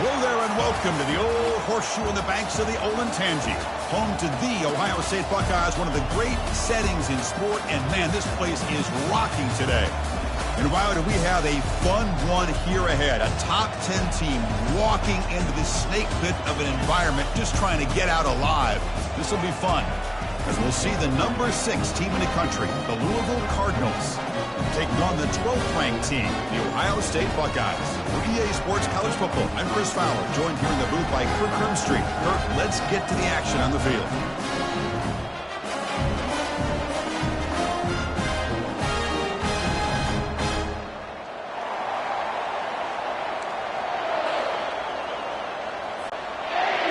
Hello there and welcome to the old horseshoe on the banks of the Olentangy, home to the Ohio State Buckeyes, one of the great settings in sport, and man, this place is rocking today. And wow, do we have a fun one here ahead, a top 10 team walking into this snake pit of an environment, just trying to get out alive. This will be fun, as we'll see the number 6 team in the country, the Louisville Cardinals, taking on the 12th ranked team, the Ohio State Buckeyes. For EA Sports College Football, I'm Chris Fowler, joined here in the booth by Kirk Crimstreet. Kirk, let's get to the action on the field.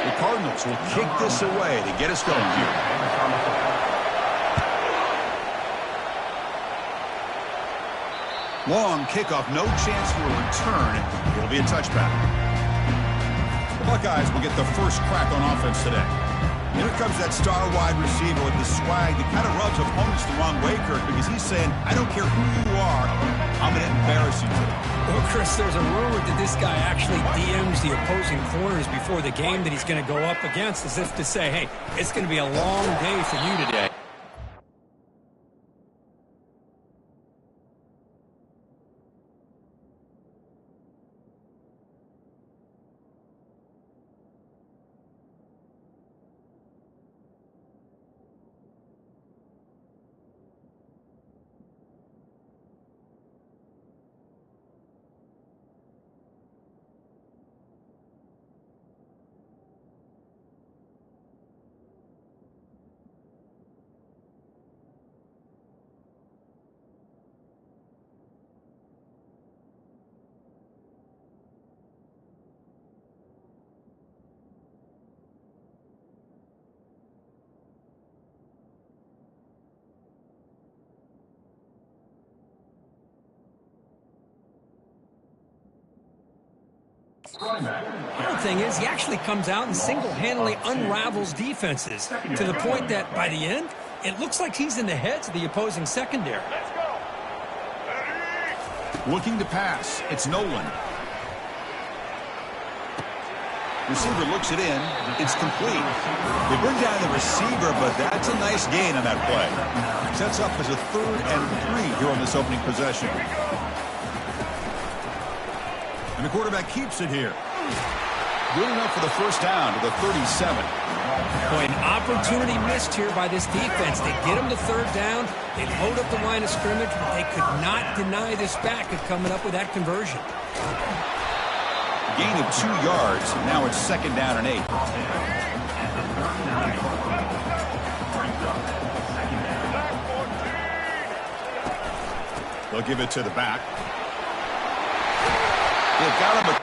The Cardinals will kick this away to get us going here. Long kickoff, no chance for a return. It'll be a touchback. The Buckeyes will get the first crack on offense today. Here comes that star wide receiver with the swag that kind of rubs opponents the wrong way, Kirk, because he's saying, I don't care who you are, I'm going to embarrass you today. Well, Chris, there's a rumor that this guy actually DMs the opposing corners before the game that he's going to go up against, as if to say, hey, it's going to be a long day for you today. The other thing is he actually comes out and single-handedly unravels defenses to the point that by the end, it looks like he's in the heads of the opposing secondary. Looking to pass. It's Nolan. Receiver looks it in. It's complete. They bring down the receiver, but that's a nice gain on that play. Sets up as a 3rd and 3 here on this opening possession. And the quarterback keeps it here. Good enough for the first down to the 37. Boy, an opportunity missed here by this defense. They get him to 3rd down. They load up the line of scrimmage, but they could not deny this back of coming up with that conversion. Gain of 2 yards. Now it's 2nd down and 8. They'll give it to the back. They've got him.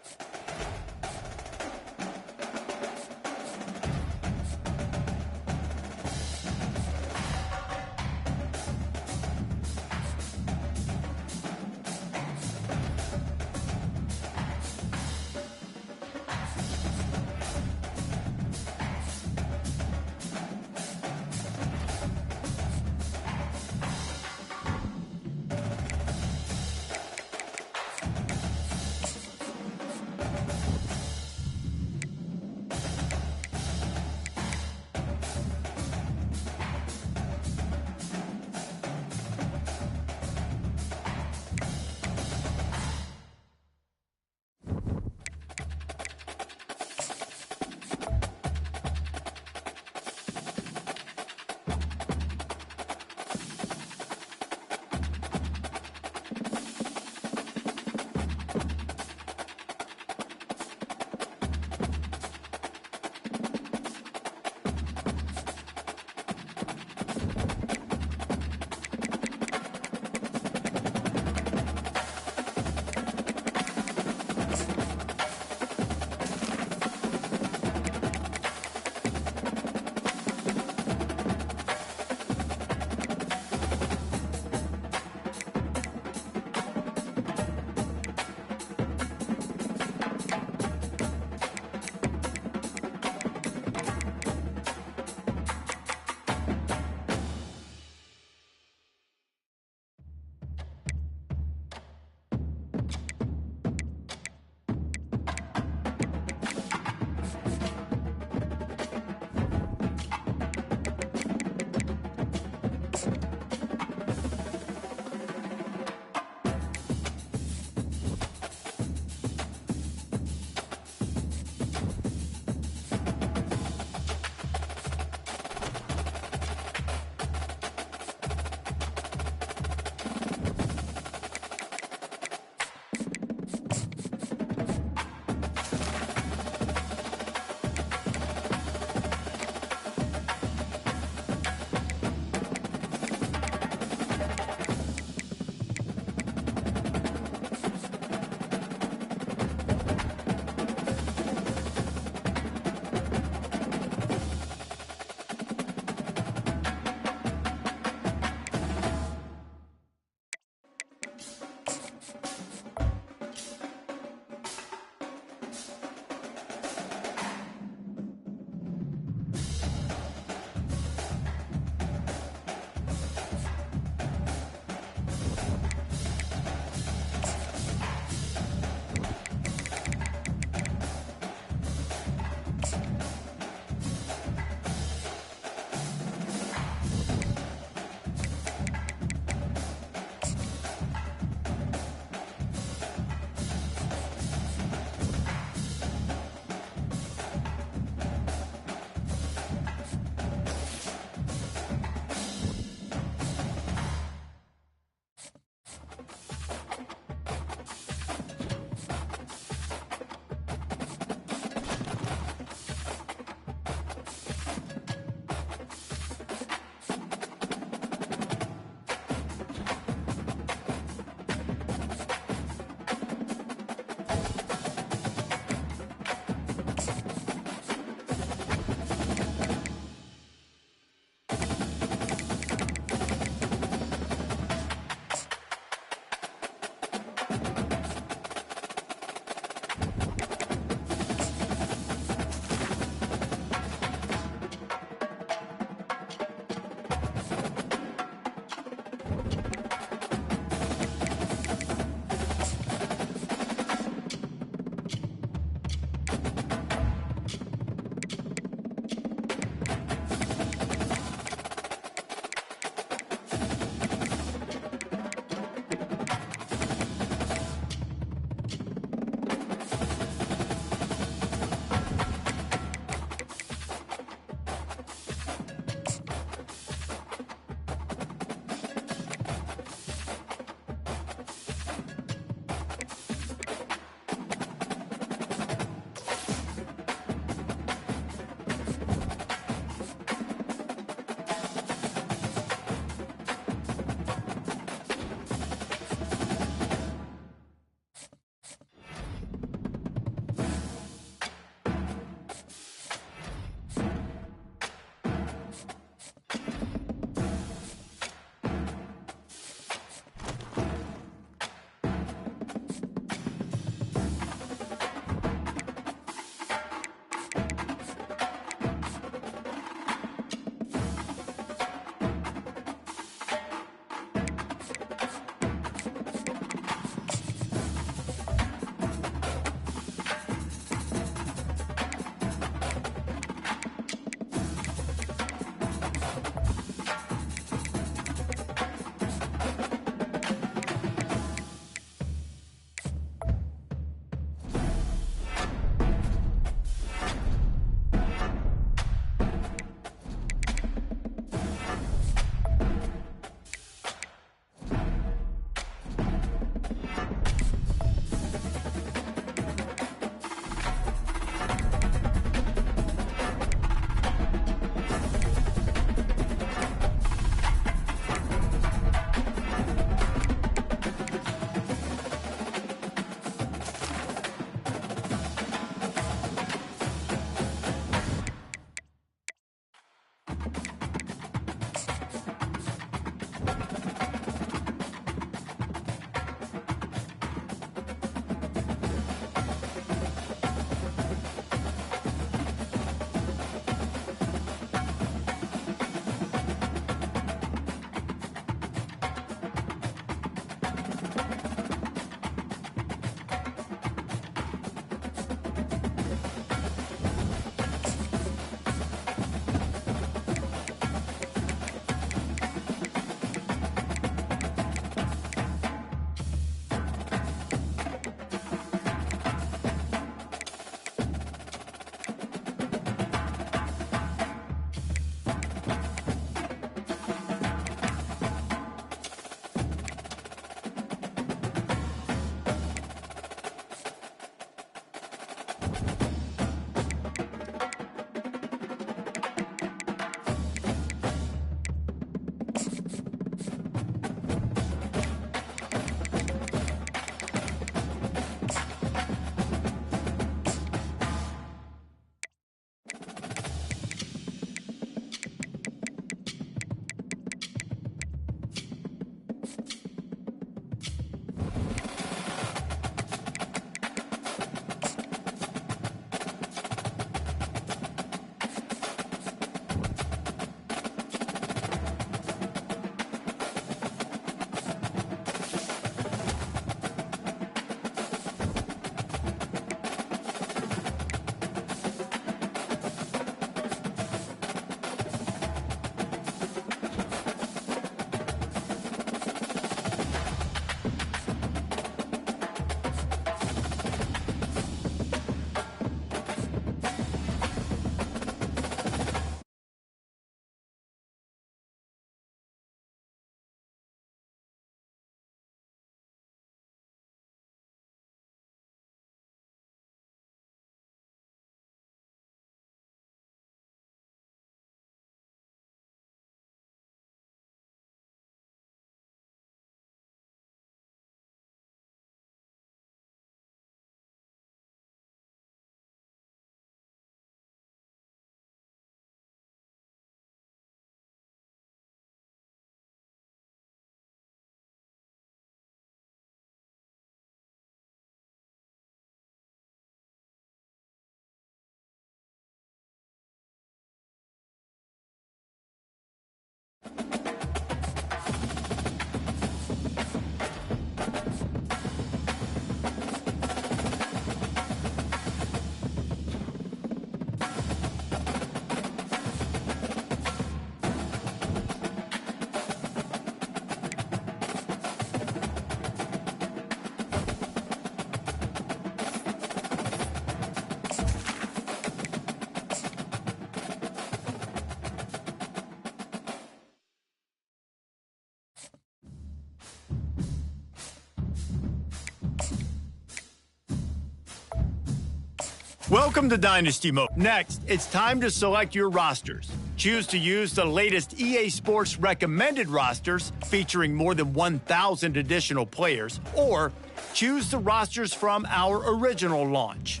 Welcome to Dynasty Mode. Next, it's time to select your rosters. Choose to use the latest EA Sports recommended rosters featuring more than 1,000 additional players, or choose the rosters from our original launch.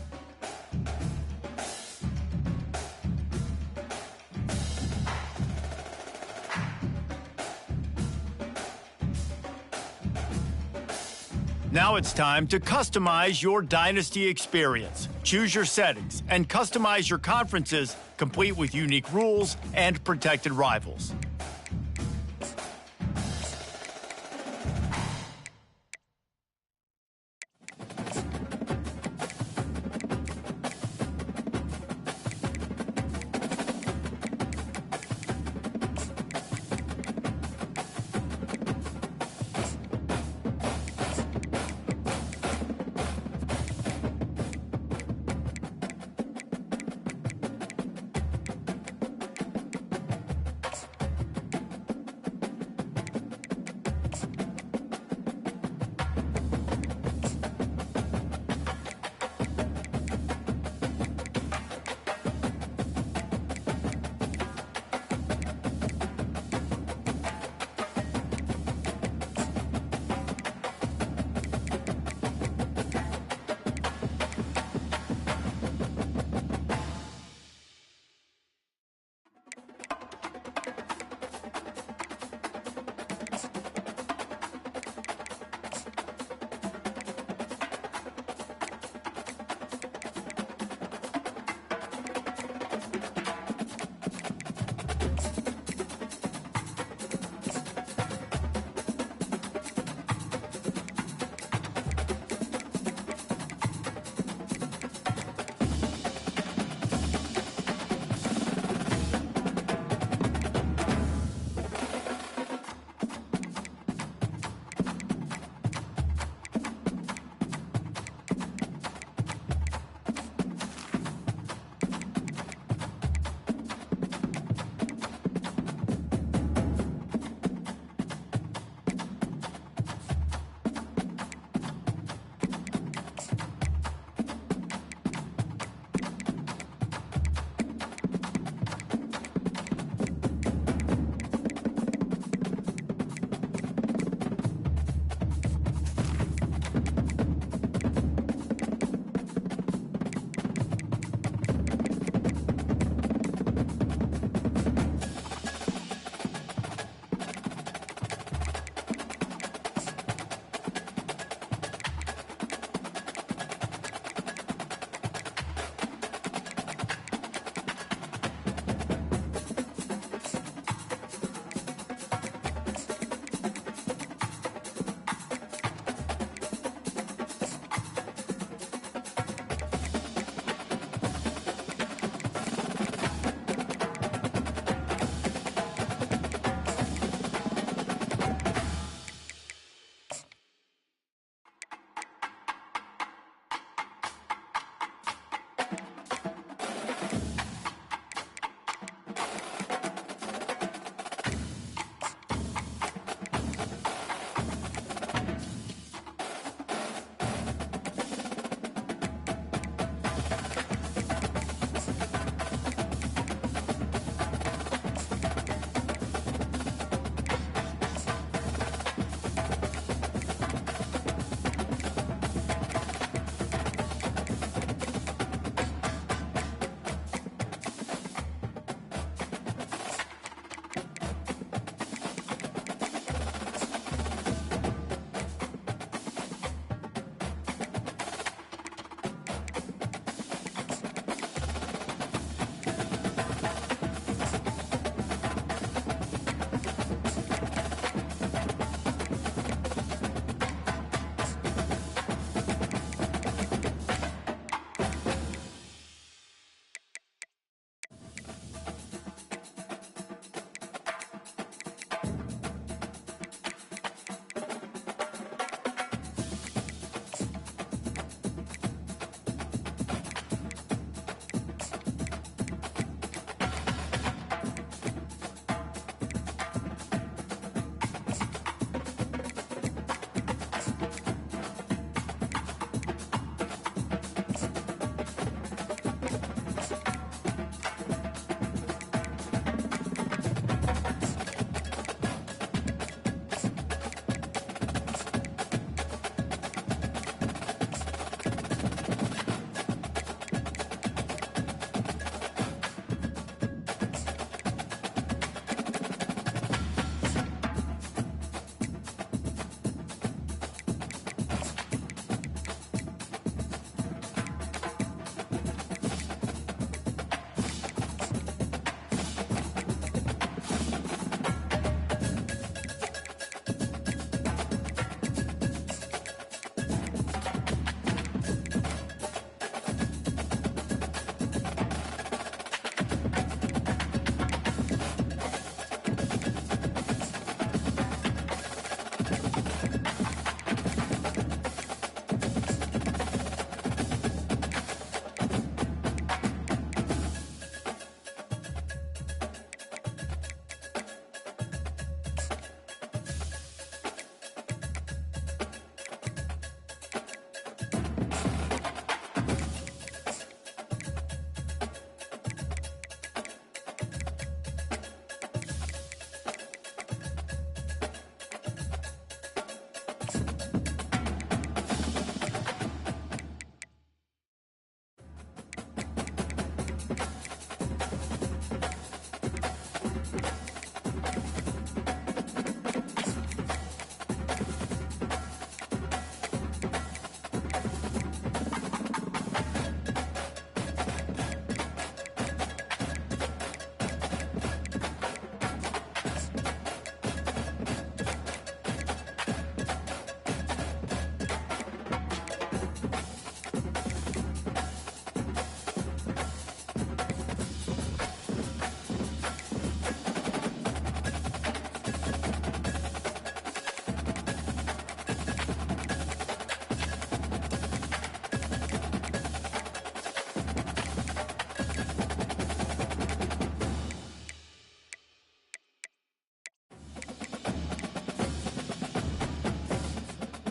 Now it's time to customize your Dynasty experience. Choose your settings and customize your conferences, complete with unique rules and protected rivals.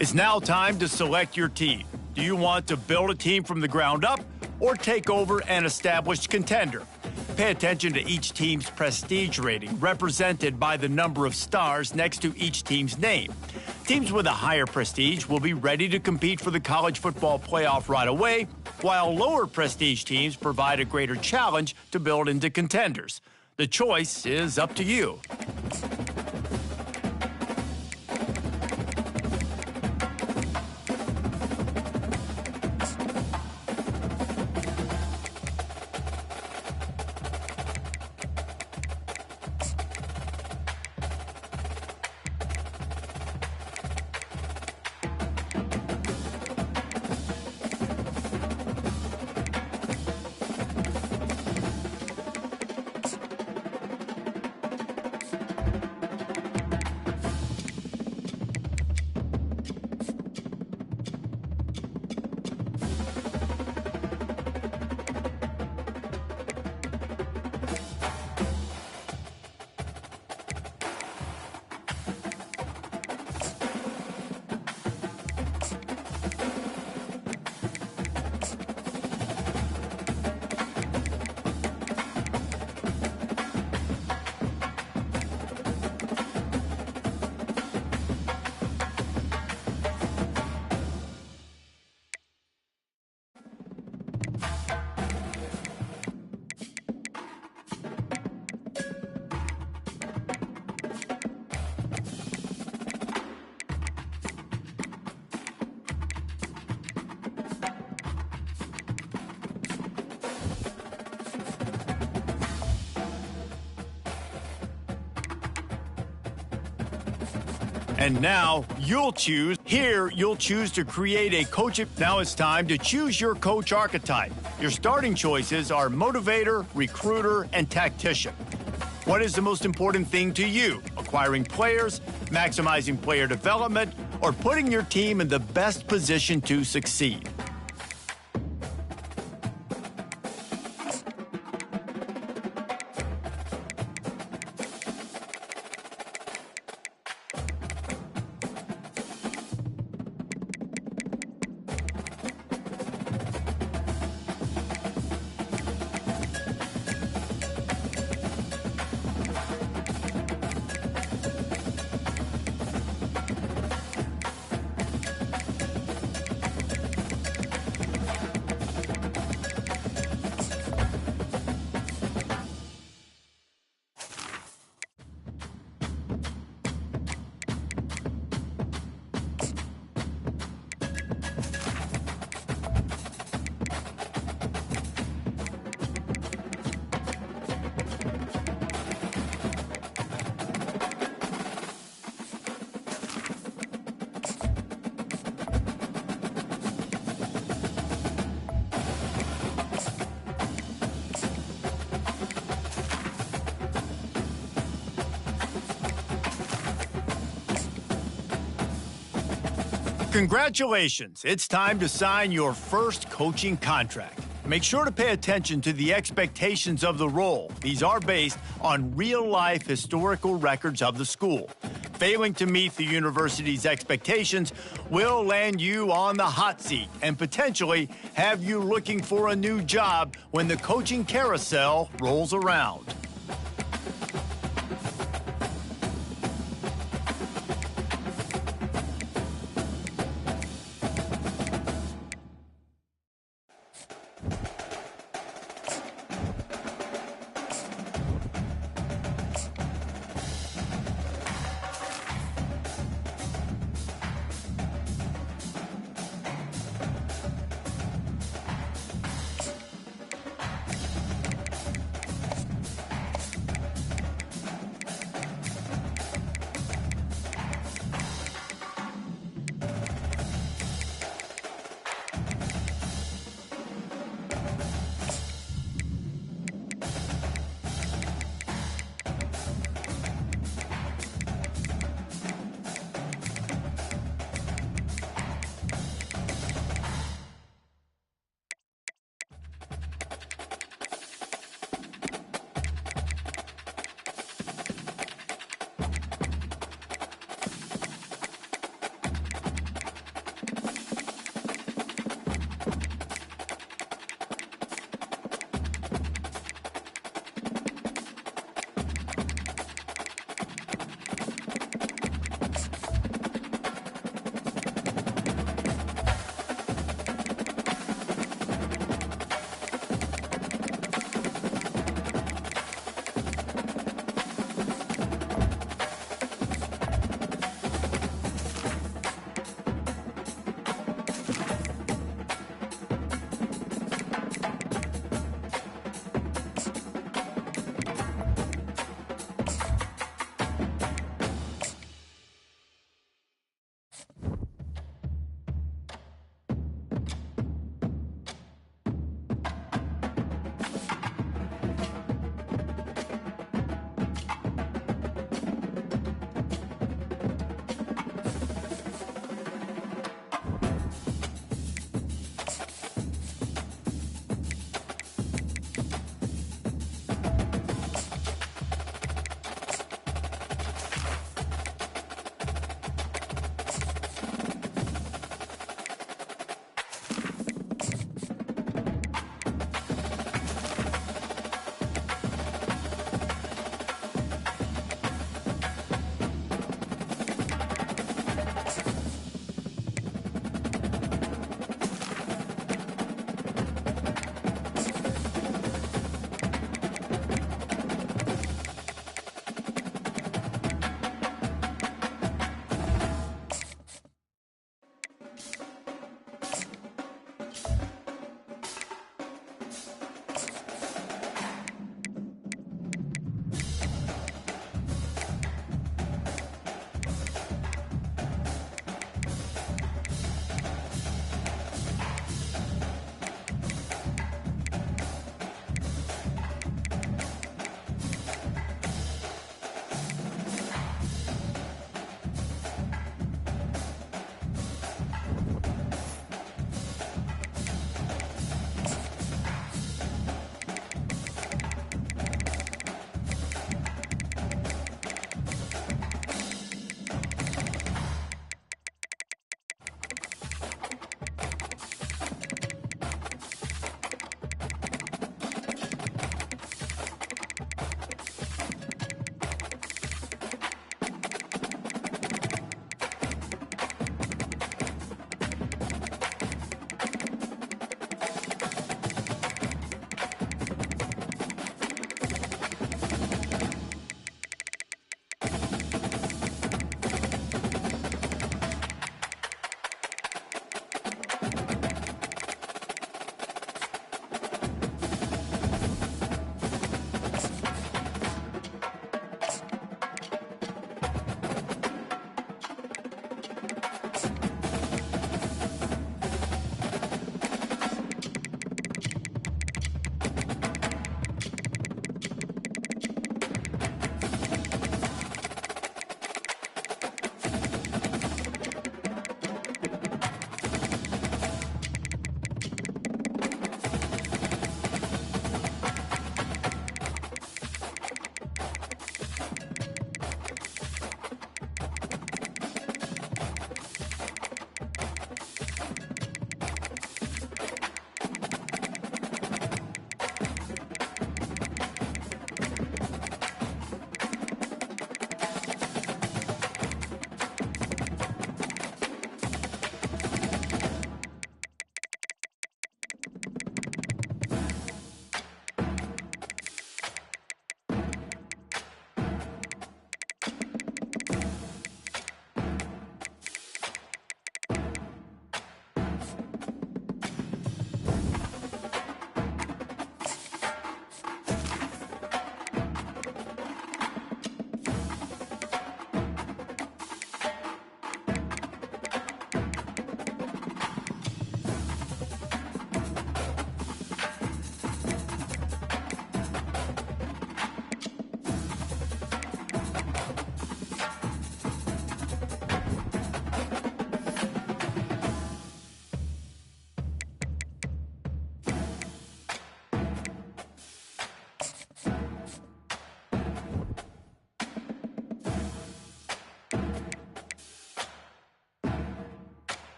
It's now time to select your team. Do you want to build a team from the ground up or take over an established contender? Pay attention to each team's prestige rating, represented by the number of stars next to each team's name. Teams with a higher prestige will be ready to compete for the college football playoff right away, while lower prestige teams provide a greater challenge to build into contenders. The choice is up to you. And now you'll choose. Here, you'll choose to create a coach. Now it's time to choose your coach archetype. Your starting choices are motivator, recruiter, and tactician. What is the most important thing to you? Acquiring players, maximizing player development, or putting your team in the best position to succeed? Congratulations, it's time to sign your first coaching contract. Make sure to pay attention to the expectations of the role. These are based on real-life historical records of the school. Failing to meet the university's expectations will land you on the hot seat and potentially have you looking for a new job when the coaching carousel rolls around.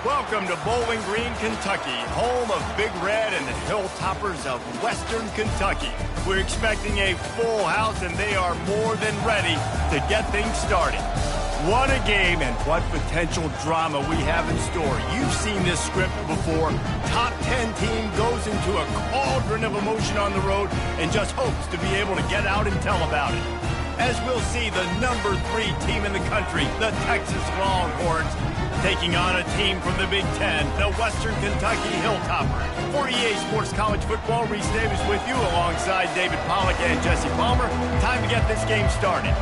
Welcome to Bowling Green, Kentucky, home of Big Red and the Hilltoppers of Western Kentucky. We're expecting a full house, and they are more than ready to get things started. What a game and what potential drama we have in store. You've seen this script before. Top 10 team goes into a cauldron of emotion on the road and just hopes to be able to get out and tell about it. As we'll see the number 3 team in the country, the Texas Longhorns, taking on a team from the Big Ten, the Western Kentucky Hilltoppers. For EA Sports College Football, Reese Davis with you alongside David Pollack and Jesse Palmer. Time to get this game started.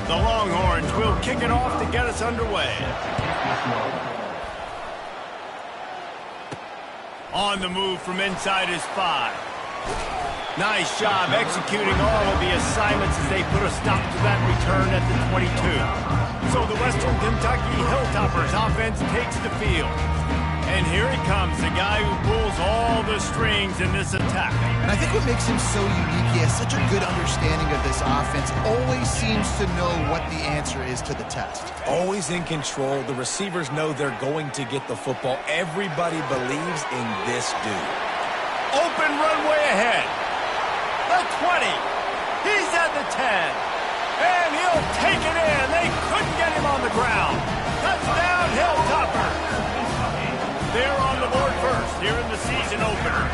The Longhorns will kick it off to get us underway. On the move from inside his 5. Nice job executing all of the assignments as they put a stop to that return at the 22. So the Western Kentucky Hilltoppers offense takes the field. And here he comes, the guy who pulls all the strings in this attack. And I think what makes him so unique, he has such a good understanding of this offense, always seems to know what the answer is to the test. Always in control. The receivers know they're going to get the football. Everybody believes in this dude. Open runway ahead. The 20. He's at the 10. And he'll take it in. They couldn't get him on the ground. Touchdown, Hilltoppers. They're on the board first here in the season opener.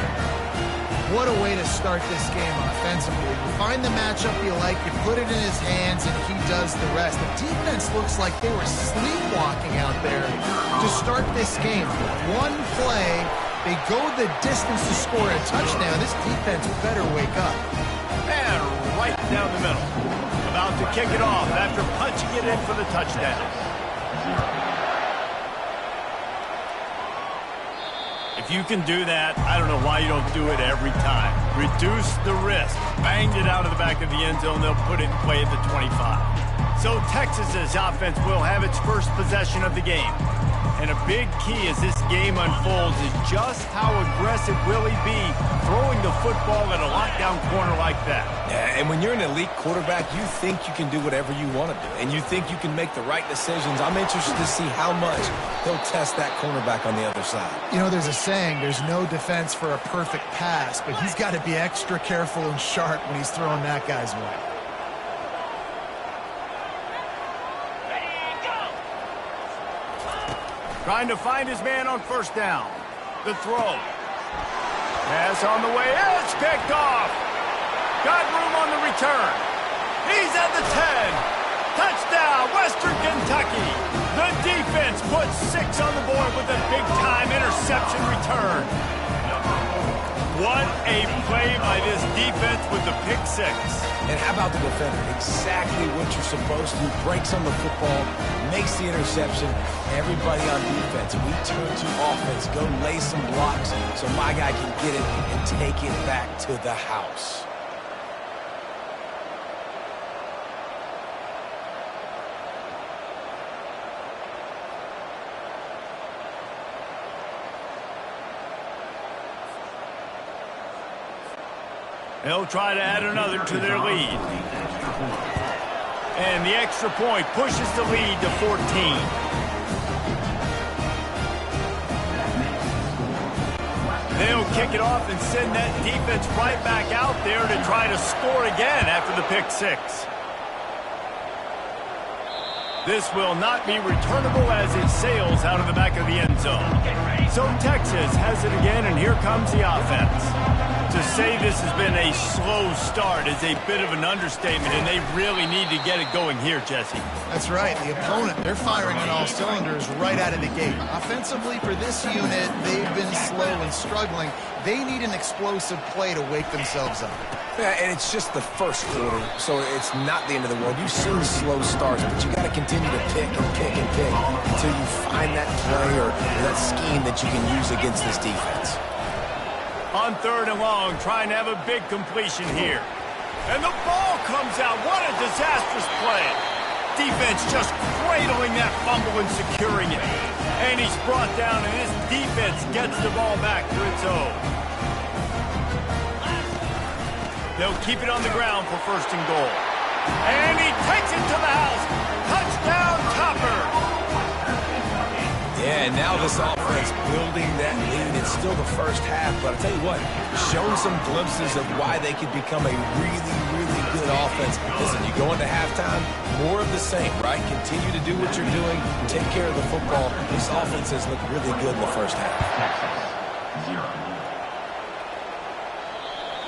What a way to start this game offensively. You find the matchup you like, you put it in his hands, and he does the rest. The defense looks like they were sleepwalking out there to start this game. One play, they go the distance to score a touchdown. This defense better wake up. And right down the middle. About to kick it off after punching it in for the touchdown. If you can do that, I don't know why you don't do it every time. Reduce the risk. Banged it out of the back of the end zone. They'll put it in play at the 25. So Texas's offense will have its first possession of the game. And a big key as this game unfolds is just how aggressive will he be throwing the football at a lockdown corner like that. Yeah, and when you're an elite quarterback, you think you can do whatever you want to do. And you think you can make the right decisions. I'm interested to see how much he'll test that cornerback on the other side. You know, there's a saying, there's no defense for a perfect pass, but he's got to be extra careful and sharp when he's throwing that guy's way. Trying to find his man on first down. The throw. Pass on the way. It's picked off. Got room on the return. He's at the 10. Touchdown, Western Kentucky. The defense puts 6 on the board with a big-time interception return. What a play by this defense with the pick 6. And how about the defender? Exactly what you're supposed to do. Breaks on the football, makes the interception. Everybody on defense, we turn to offense. Go lay some blocks so my guy can get it and take it back to the house. They'll try to add another to their lead. And the extra point pushes the lead to 14. They'll kick it off and send that defense right back out there to try to score again after the pick six. This will not be returnable as it sails out of the back of the end zone. So Texas has it again, and here comes the offense. To say this has been a slow start is a bit of an understatement, and they really need to get it going here, Jesse. That's right. The opponent, they're firing on all cylinders right out of the gate. Offensively, for this unit, they've been slow and struggling. They need an explosive play to wake themselves up. Yeah, and it's just the first quarter, so it's not the end of the world. You've seen slow starts, but you got to continue to pick and pick and pick until you find that play or that scheme that you can use against this defense. On 3rd and long, trying to have a big completion here. And the ball comes out. What a disastrous play. Defense just cradling that fumble and securing it. And he's brought down, and his defense gets the ball back to its own. They'll keep it on the ground for 1st and goal. And he takes it to the house. Touchdown, Topper. Yeah, and now this offense building that lead. It's still the first half, but I'll tell you what, showing some glimpses of why they could become a really, really good offense. Listen, you go into halftime, more of the same, right? Continue to do what you're doing, take care of the football. This offense has looked really good in the first half.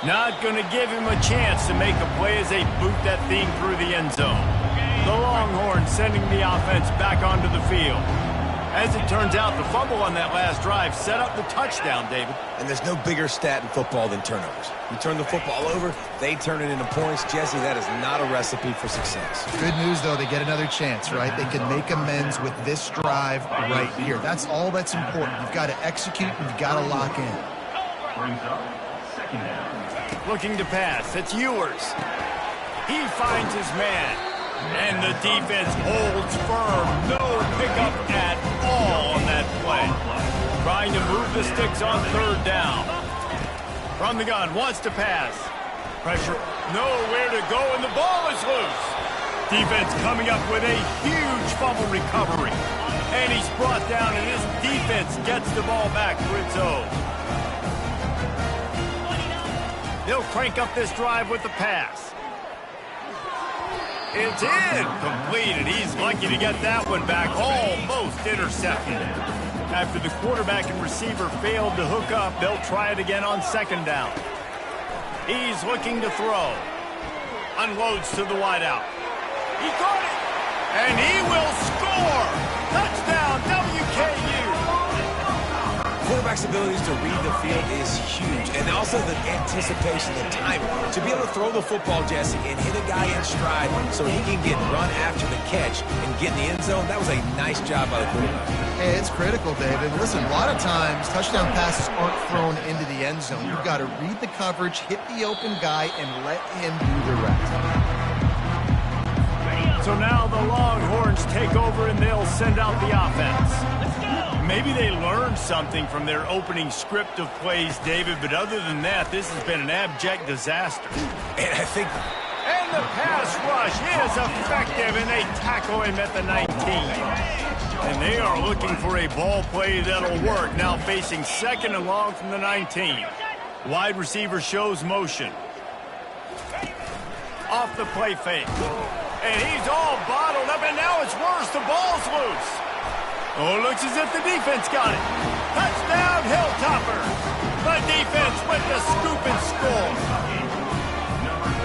Not going to give him a chance to make a play as they boot that thing through the end zone. The Longhorns sending the offense back onto the field. As it turns out, the fumble on that last drive set up the touchdown, David. And there's no bigger stat in football than turnovers. You turn the football over, they turn it into points. Jesse, that is not a recipe for success. Good news, though, they get another chance, right? They can make amends with this drive right here. That's all that's important. You've got to execute, and you've got to lock in. Looking to pass. It's Ewers. He finds his man. And the defense holds firm. No pickup at all on that play. Trying to move the sticks on 3rd down. From the gun, wants to pass. Pressure, nowhere to go, and the ball is loose. Defense coming up with a huge fumble recovery. And he's brought down, and his defense gets the ball back for its own. They'll crank up this drive with the pass. It's in. Complete, and he's lucky to get that one back. Almost intercepted. After the quarterback and receiver failed to hook up, they'll try it again on 2nd down. He's looking to throw. Unloads to the wideout. He caught it. And he will score. Touchdown, WKU. Quarterback's abilities to read the field is huge. And also the anticipation, the timing. To be able to throw the football, Jesse, and hit a guy in stride so he can get run after the catch and get in the end zone, that was a nice job by the quarterback. Hey, it's critical, David. Listen, a lot of times touchdown passes aren't thrown into the end zone. You've got to read the coverage, hit the open guy, and let him do the rest. So now the Longhorns take over, and they'll send out the offense. Maybe they learned something from their opening script of plays, David, but other than that, this has been an abject disaster. And I think... And the pass rush is effective, and they tackle him at the 19. And they are looking for a ball play that'll work, now facing 2nd and long from the 19. Wide receiver shows motion. Off the play fake. And he's all bottled up, and now it's worse. The ball's loose. Oh, looks as if the defense got it. Touchdown, Hilltopper. The defense with the scoop and score.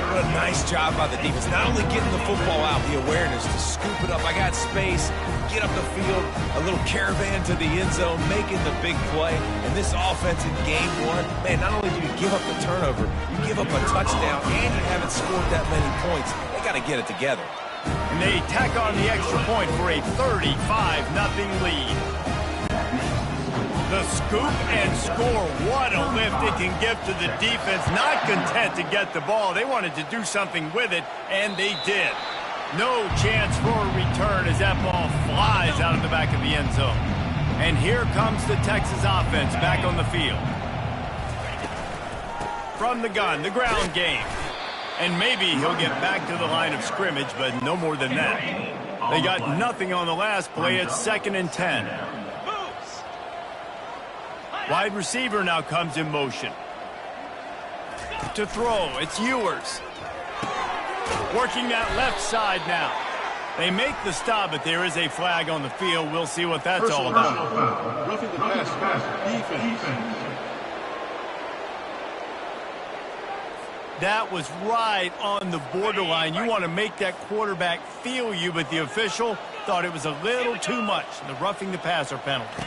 What a nice job by the defense. Not only getting the football out, the awareness to scoop it up. I got space, get up the field, a little caravan to the end zone, making the big play. And this offense in game 1, man, not only do you give up the turnover, you give up a touchdown, and you haven't scored that many points. They got to get it together. And they tack on the extra point for a 35-0 lead. The scoop and score. What a lift it can give to the defense. Not content to get the ball. They wanted to do something with it, and they did. No chance for a return as that ball flies out of the back of the end zone. And here comes the Texas offense back on the field. From the gun, the ground game. And maybe he'll get back to the line of scrimmage, but no more than that. They got nothing on the last play. It's 2nd and 10. Wide receiver now comes in motion. To throw, it's Ewers. Working that left side now. They make the stop, but there is a flag on the field. We'll see what that's all about. Roughing the pass, defense. That was right on the borderline. You want to make that quarterback feel you, but the official thought it was a little too much. The roughing the passer penalty.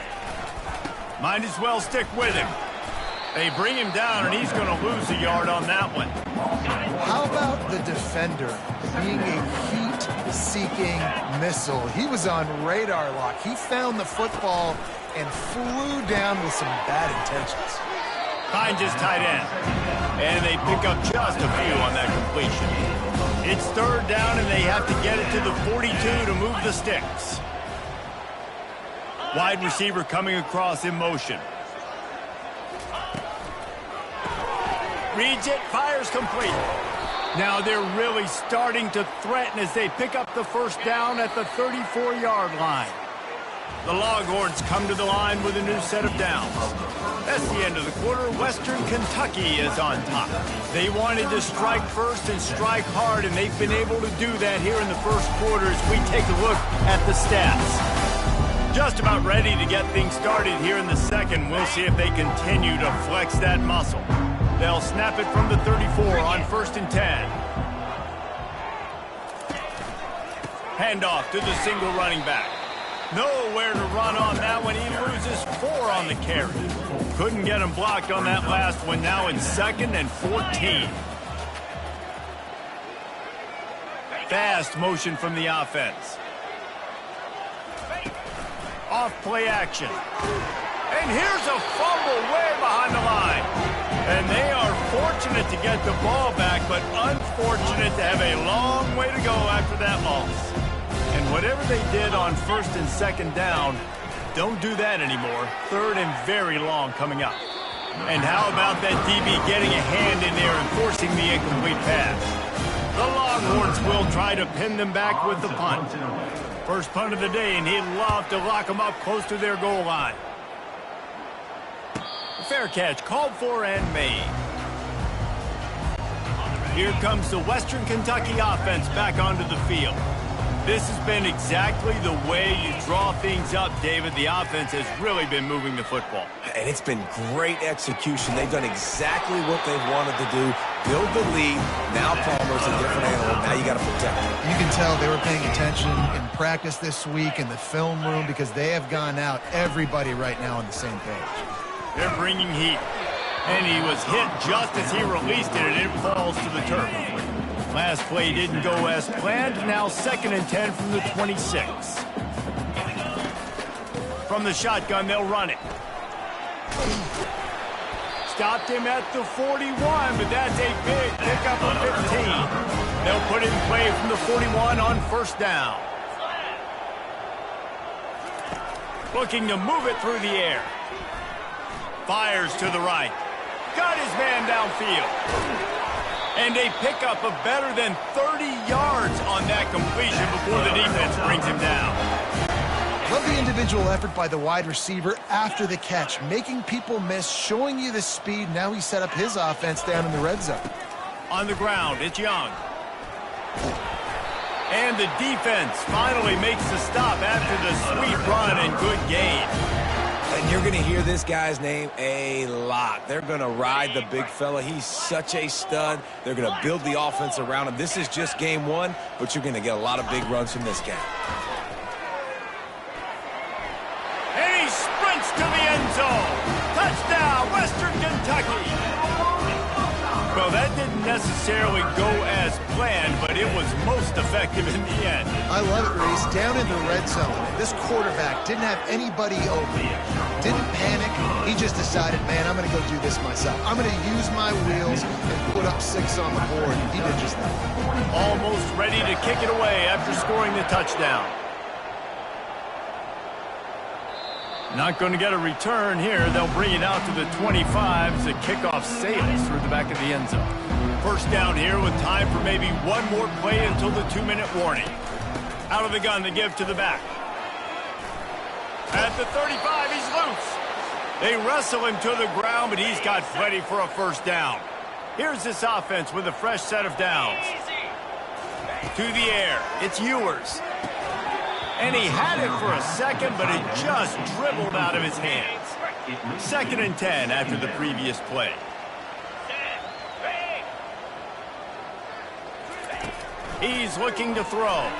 Might as well stick with him. They bring him down, and he's going to lose a yard on that one. How about the defender being a heat-seeking missile? He was on radar lock. He found the football and flew down with some bad intentions. Finds his tight end. And they pick up just a few on that completion. It's 3rd down, and they have to get it to the 42 to move the sticks. Wide receiver coming across in motion. Reads it, fires complete. Now they're really starting to threaten as they pick up the 1st down at the 34-yard line. The Longhorns come to the line with a new set of downs. That's the end of the quarter. Western Kentucky is on top. They wanted to strike first and strike hard, and they've been able to do that here in the 1st quarter as we take a look at the stats. Just about ready to get things started here in the 2nd. We'll see if they continue to flex that muscle. They'll snap it from the 34 on 1st and 10. Handoff to the single running back. Nowhere to run on that one. He loses 4 on the carry. Couldn't get him blocked on that last one. Now it's 2nd and 14. Fast motion from the offense. Off play action. And here's a fumble way behind the line. And they are fortunate to get the ball back, but unfortunate to have a long way to go after that loss. And whatever they did on 1st and 2nd down, don't do that anymore. 3rd and very long coming up. And how about that DB getting a hand in there and forcing the incomplete pass? The Longhorns will try to pin them back with the punt. First punt of the day, and he'd love to lock them up close to their goal line. Fair catch called for and made. Here comes the Western Kentucky offense back onto the field. This has been exactly the way you draw things up, David. The offense has really been moving the football. And it's been great execution. They've done exactly what they've wanted to do. Build the lead. Now Palmer's a different animal. Now you got to protect him. You can tell they were paying attention in practice this week in the film room because they have gone out, everybody right now on the same page. They're bringing heat. And he was hit just as he released it, and it falls to the turf. Last play didn't go as planned. Now 2nd and 10 from the 26. From the shotgun, they'll run it. Stopped him at the 41, but that's a big pickup of 15. They'll put it in play from the 41 on 1st down. Looking to move it through the air. Fires to the right. Got his man downfield. And a pickup of better than 30 yards on that completion before the defense brings him down. Love the individual effort by the wide receiver after the catch, making people miss, showing you the speed. Now he set up his offense down in the red zone. On the ground, it's Young. And the defense finally makes the stop after the sweet run and good gain. And you're going to hear this guy's name a lot. They're going to ride the big fella. He's such a stud. They're going to build the offense around him. This is just game 1, but you're going to get a lot of big runs from this guy. And he sprints to the end zone. Touchdown, Western Kentucky. Well, that didn't necessarily go as planned, but it was most effective in the end. I love it, Reese. Down in the red zone, this quarterback didn't have anybody open. Didn't panic. He just decided, man, I'm going to go do this myself. I'm going to use my wheels and put up 6 on the board. He did just that. Almost ready to kick it away after scoring the touchdown. Not going to get a return here. They'll bring it out to the 25 as the kickoff sails through the back of the end zone. First down here with time for maybe one more play until the 2-minute warning. Out of the gun, the give to the back. At the 35, he's loose. They wrestle him to the ground, but he's got plenty for a first down. Here's this offense with a fresh set of downs. To the air, it's Ewers. And he had it for a second, but it just dribbled out of his hands. 2nd and 10 after the previous play. He's looking to throw.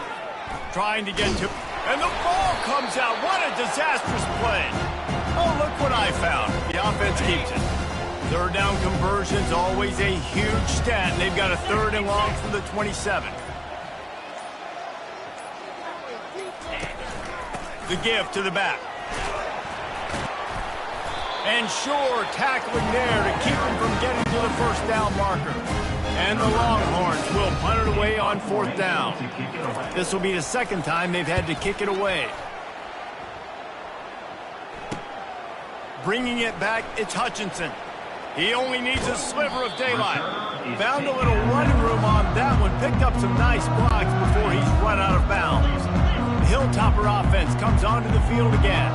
Trying to get to... And the ball comes out. What a disastrous play. Oh, look what I found. The offense keeps it. 3rd down conversion's always a huge stat. And they've got a 3rd and long from the 27. The give to the back. And sure, tackling there to keep him from getting to the first down marker. And the Longhorns will punt it away on 4th down. This will be the 2nd time they've had to kick it away. Bringing it back, it's Hutchinson. He only needs a sliver of daylight. Found a little running room on that one. Picked up some nice blocks before he's run out of bounds. The Hilltopper offense comes onto the field again.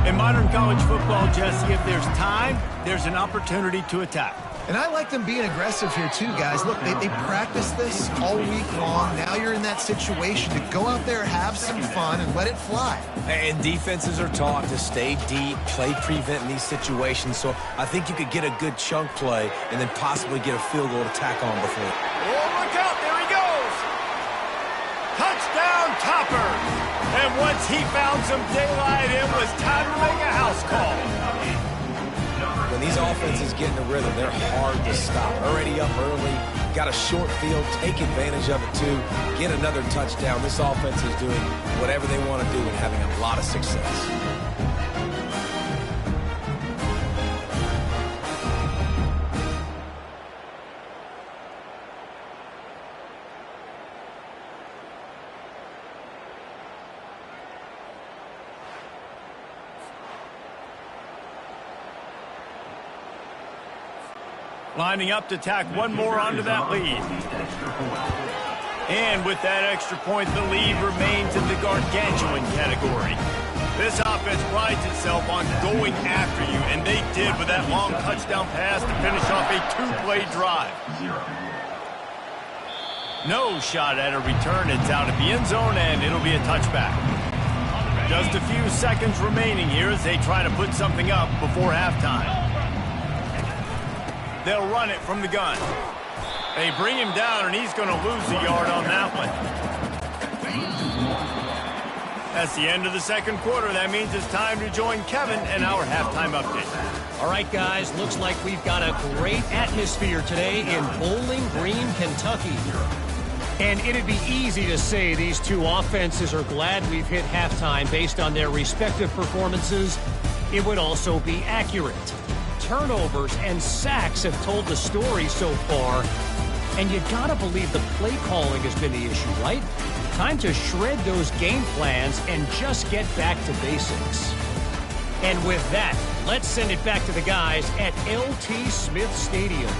In modern college football, Jesse, if there's time, there's an opportunity to attack. And I like them being aggressive here too, guys. Look, they practice this all week long. Now you're in that situation to go out there, have some fun, and let it fly. And defenses are taught to stay deep, play prevent in these situations. So I think you could get a good chunk play and then possibly get a field goal to tack on before. Oh, look out. There he goes. Touchdown, Topper. And once he found some daylight, it was time to make a house call. When these offenses get in the rhythm, they're hard to stop. Already up early, got a short field, take advantage of it too, get another touchdown. This offense is doing whatever they want to do and having a lot of success. Lining up to tack one more onto that lead. And with that extra point, the lead remains in the gargantuan category. This offense prides itself on going after you, and they did with that long touchdown pass to finish off a 2-play drive. No shot at a return. It's out at the end zone, and it'll be a touchback. Just a few seconds remaining here as they try to put something up before halftime. They'll run it from the gun. They bring him down, and he's going to lose a yard on that one. That's the end of the 2nd quarter. That means it's time to join Kevin and our halftime update. All right, guys, looks like we've got a great atmosphere today in Bowling Green, Kentucky. And it'd be easy to say these two offenses are glad we've hit halftime based on their respective performances. It would also be accurate. Turnovers and sacks have told the story so far. And you gotta believe the play calling has been the issue, right? Time to shred those game plans and just get back to basics. And with that, let's send it back to the guys at LT Smith Stadium.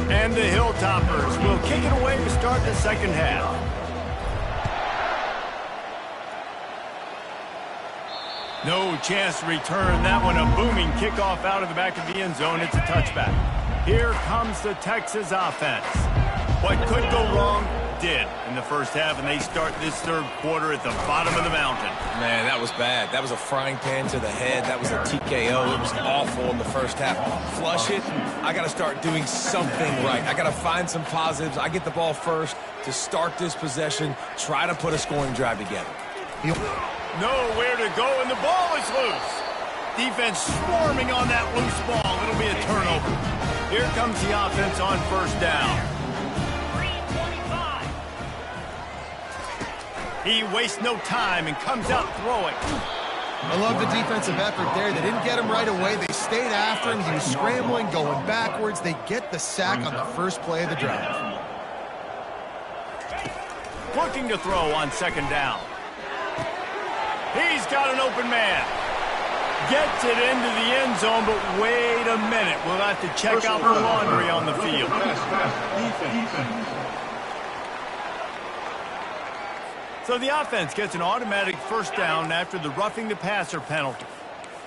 And the Hilltoppers will kick it away to start the 2nd half. No chance to return that one. A booming kickoff out of the back of the end zone. It's a touchback. Here comes the Texas offense. What could go wrong did in the first half, and they start this 3rd quarter at the bottom of the mountain. Man, that was bad. That was a frying pan to the head. That was a TKO. It was awful in the first half. Flush it. I got to start doing something right. I got to find some positives. I get the ball first to start this possession, try to put a scoring drive together. Nowhere to go, and the ball is loose. Defense swarming on that loose ball. It'll be a turnover. Here comes the offense on 1st down. He wastes no time and comes out throwing. I love the defensive effort there. They didn't get him right away. They stayed after him. He was scrambling, going backwards. They get the sack on the first play of the drive. Looking to throw on second down. He's got an open man. Gets it into the end zone, but wait a minute. We'll have to check out the laundry on the field. Defense. So the offense gets an automatic first down after the roughing the passer penalty.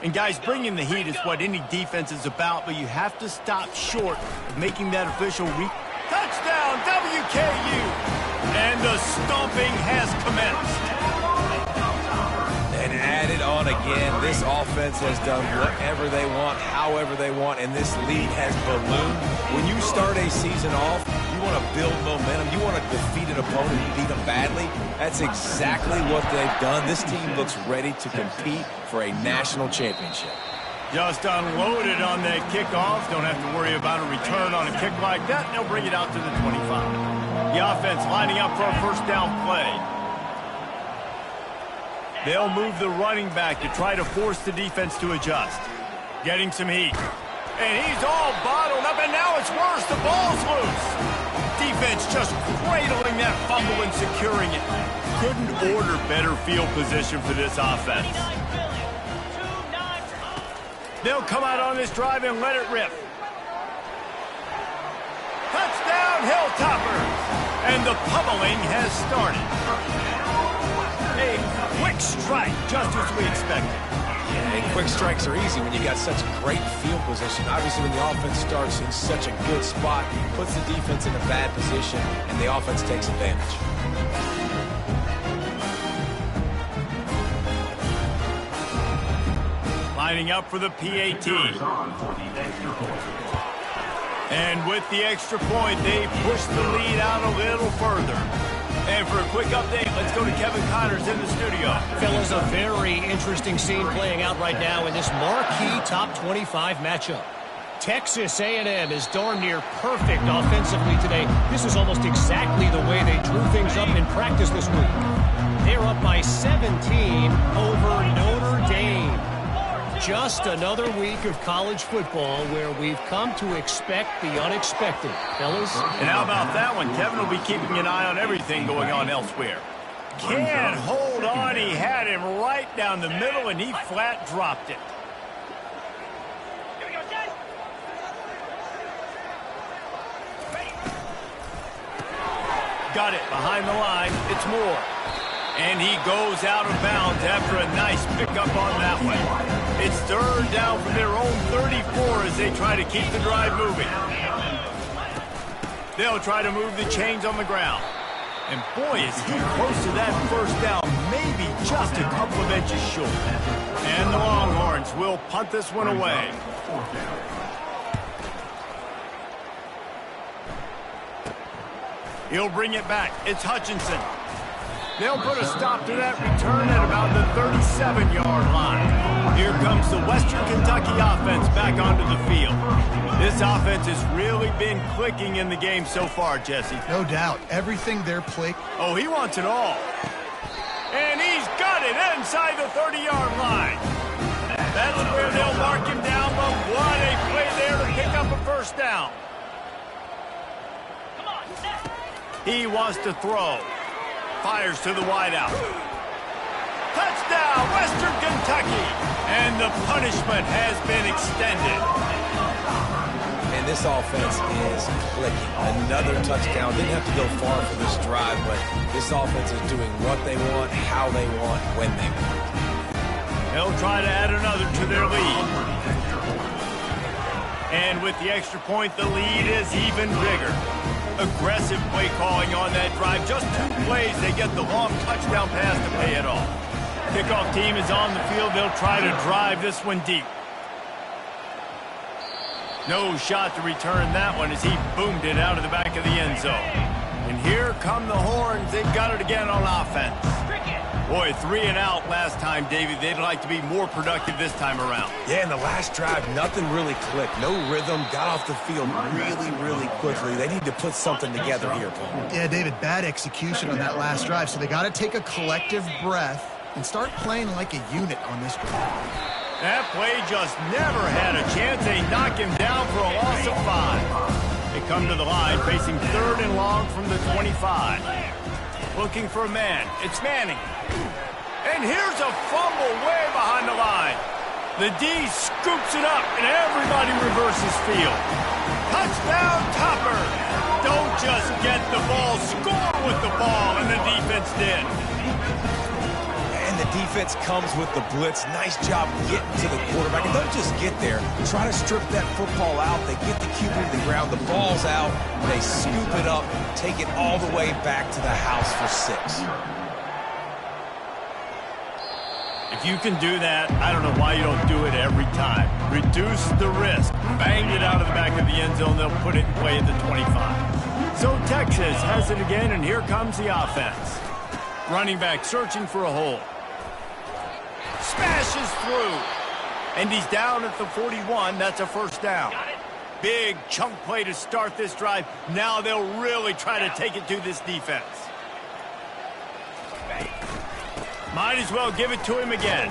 And guys, bringing the heat is what any defense is about, but you have to stop short of making that official touchdown, WKU! And the stomping has commenced. And added on again, this offense has done whatever they want, however they want, and this lead has ballooned. When you start a season off, you want to build momentum. You want to defeat an opponent and beat them badly. That's exactly what they've done. This team looks ready to compete for a national championship. Just unloaded on that kickoff. Don't have to worry about a return on a kick like that. They'll bring it out to the 25. The offense lining up for a first down play. They'll move the running back to try to force the defense to adjust. Getting some heat. And he's all bottled up, and now it's worse. The ball's loose. Defense just cradling that fumble and securing it. Couldn't order better field position for this offense. They'll come out on this drive and let it rip. Touchdown, Hilltoppers! And the pummeling has started. A quick strike, just as we expected. Yeah, and quick strikes are easy when you got such great field position. Obviously, when the offense starts in such a good spot, puts the defense in a bad position, and the offense takes advantage. Lining up for the PAT. And with the extra point, they push the lead out a little further. And for a quick update, let's go to Kevin Connors in the studio. Fellas, a very interesting scene playing out right now in this marquee top 25 matchup. Texas A&M is darn near perfect offensively today. This is almost exactly the way they drew things up in practice this week. They're up by 17 over Notre Dame. Just another week of college football where we've come to expect the unexpected, fellas. And how about that one? Kevin will be keeping an eye on everything going on elsewhere. Can't hold on. He had him right down the middle, and he flat dropped it. Got it behind the line. It's Moore. And he goes out of bounds after a nice pickup on that one. It's third down from their own 34 as they try to keep the drive moving. They'll try to move the chains on the ground. And boy, is he close to that first down, maybe just a couple of inches short. And the Longhorns will punt this one away. He'll bring it back. It's Hutchinson. They'll put a stop to that return at about the 37-yard line. Here comes the Western Kentucky offense back onto the field. This offense has really been clicking in the game so far, Jesse. No doubt. Everything they're playing. Oh, he wants it all. And he's got it inside the 30-yard line. That's where they'll mark him down, but what a play there to pick up a first down. He wants to throw. Fires to the wideout. Touchdown, Western Kentucky! And the punishment has been extended. And this offense is clicking. Another touchdown. Didn't have to go far for this drive, but this offense is doing what they want, how they want, when they want. They'll try to add another to their lead. And with the extra point, the lead is even bigger. Aggressive play calling on that drive. Just 2 plays, they get the long touchdown pass to pay it off. Kickoff team is on the field. They'll try to drive this one deep. No shot to return that one as he boomed it out of the back of the end zone. And here come the Horns. They've got it again on offense. Boy, 3 and out last time, David. They'd like to be more productive this time around. Yeah, in the last drive, nothing really clicked. No rhythm, got off the field really, really quickly. They need to put something together here, Paul. Yeah, David, bad execution on that last drive, so they got to take a collective breath and start playing like a unit on this drive. That play just never had a chance. They knock him down for a loss of 5. They come to the line, facing 3rd and long from the 25. Looking for a man. It's Manning. And here's a fumble way behind the line. The D scoops it up, and everybody reverses field. Touchdown, Topper. Don't just get the ball, score with the ball, and the defense did. And the defense comes with the blitz. Nice job getting to the quarterback. And don't just get there. Try to strip that football out. They get the QB to the ground. The ball's out. They scoop it up, take it all the way back to the house for 6. If you can do that, I don't know why you don't do it every time. Reduce the risk. Bang it out of the back of the end zone. They'll put it in play at the 25. So Texas has it again, and here comes the offense. Running back searching for a hole. Smashes through. And he's down at the 41. That's a first down. Big chunk play to start this drive. Now they'll really try to take it to this defense. Might as well give it to him again.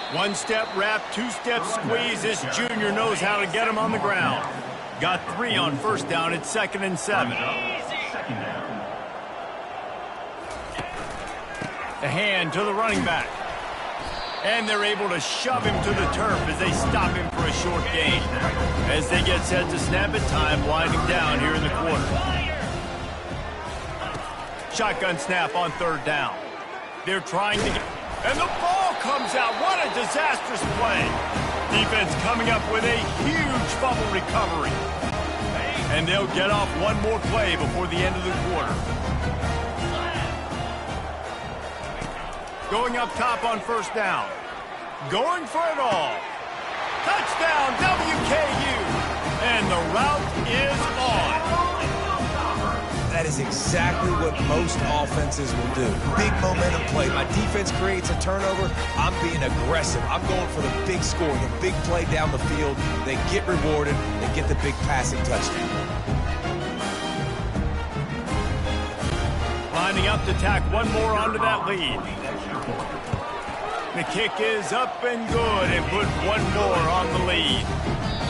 1-step wrap, 2-step squeeze. This junior knows how to get him on the ground. Got 3 on first down. It's 2nd and 7. The hand to the running back. And they're able to shove him to the turf as they stop him for a short gain. As they get set to snap it, time winding down here in the quarter. Shotgun snap on 3rd down. They're trying to get... And the ball comes out. What a disastrous play. Defense coming up with a huge fumble recovery. And they'll get off one more play before the end of the quarter. Going up top on first down. Going for it all. Touchdown, WKU. And the route is on. That is exactly what most offenses will do. Big momentum play. My defense creates a turnover. I'm being aggressive. I'm going for the big score, the big play down the field. They get rewarded. They get the big passing touchdown. Lining up to tack one more onto that lead. The kick is up and good and put one more on the lead.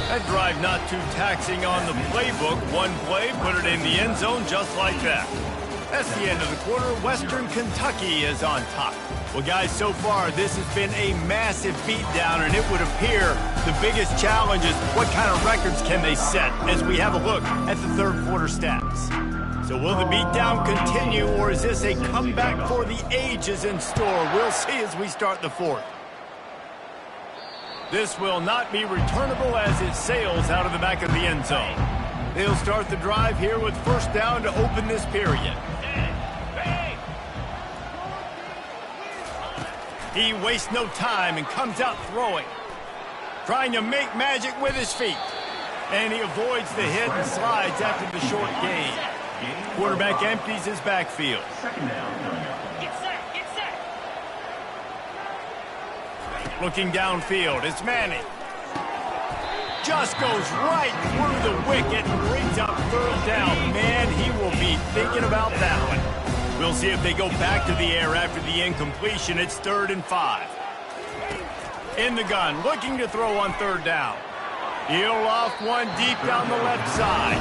That drive not too taxing on the playbook. One play, put it in the end zone just like that. That's the end of the quarter. Western Kentucky is on top. Well, guys, so far this has been a massive beatdown, and it would appear the biggest challenge is what kind of records can they set as we have a look at the 3rd quarter stats. So will the beatdown continue, or is this a comeback for the ages in store? We'll see as we start the 4th. This will not be returnable as it sails out of the back of the end zone. They'll start the drive here with first down to open this period. He wastes no time and comes out throwing. Trying to make magic with his feet. And he avoids the hit and slides after the short gain. Quarterback empties his backfield. Looking downfield, it's Manning. Just goes right through the wicket and brings up 3rd down. Man, he will be thinking about that one. We'll see if they go back to the air after the incompletion. It's 3rd and 5. In the gun, looking to throw on 3rd down. He'll off one deep down the left side.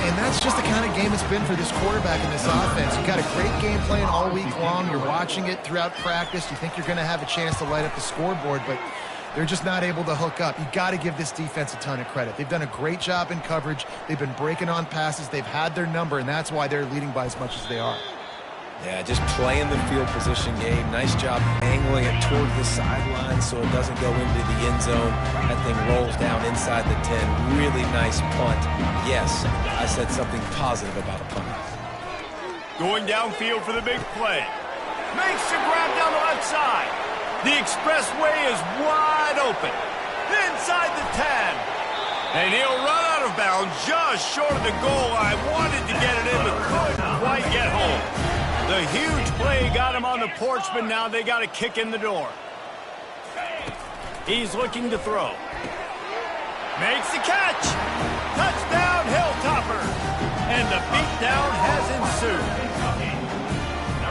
And that's just the kind of game it's been for this quarterback in this offense. You've got a great game plan all week long. You're watching it throughout practice. You think you're going to have a chance to light up the scoreboard, but they're just not able to hook up. You've got to give this defense a ton of credit. They've done a great job in coverage. They've been breaking on passes. They've had their number, and that's why they're leading by as much as they are. Yeah, just playing the field position game. Nice job angling it toward the sideline so it doesn't go into the end zone. That thing rolls down inside the 10. Really nice punt. Yes, I said something positive about a punt. Going downfield for the big play. Makes the grab down the left side. The expressway is wide open. Inside the 10. And he'll run out of bounds just short of the goal line. Wanted to get it in, but couldn't quite get home. The A huge play got him on the porch, but now they got a kick in the door. He's looking to throw. Makes the catch. Touchdown, Hilltopper. And the beatdown has ensued.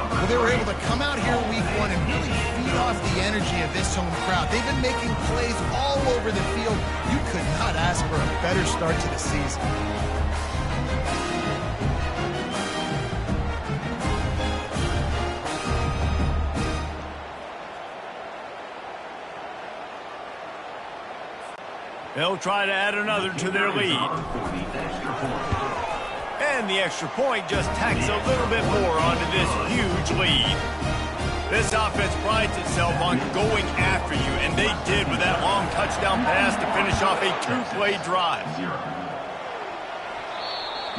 Well, they were able to come out here week one and really feed off the energy of this home crowd. They've been making plays all over the field. You could not ask for a better start to the season. They'll try to add another to their lead. And the extra point just tacks a little bit more onto this huge lead. This offense prides itself on going after you, and they did with that long touchdown pass to finish off a two-play drive.